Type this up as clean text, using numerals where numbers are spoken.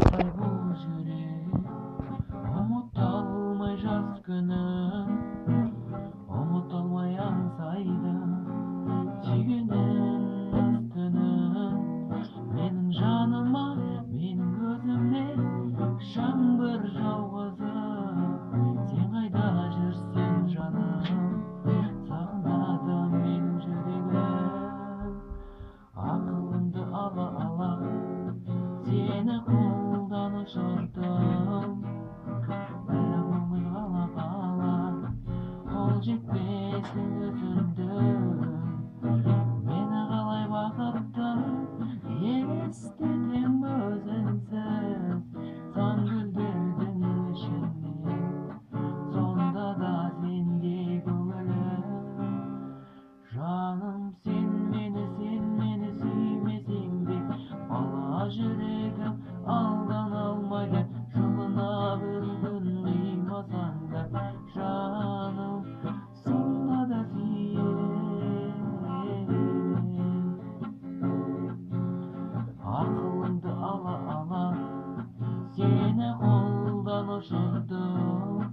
Ай бул жүрек ұмыта алмай жас күнін, ұмыта алмай аңсайды сүйгенін түнін. Менің жаныма, менің көзіме жаңбыр жауғызып, сен қайда жүрсің жаным, сағынады менің жүрегім. Ақылымды ала ала сені қолдан ұшырдым, бірақ өмір қала қала қол жетпесін өзіңді. Мені қалай бақытты елестетем өзіңсіз, сан гүлдердің ішінен, сонда да сендей көңілім. Жаным сен мені сүймесең де, бала жүрегім алдан алмайды. Жылына бір күн қимасаң да, жаным сонда да сүйем. Ақылыңды ала ала сені қолдан ұшырдым,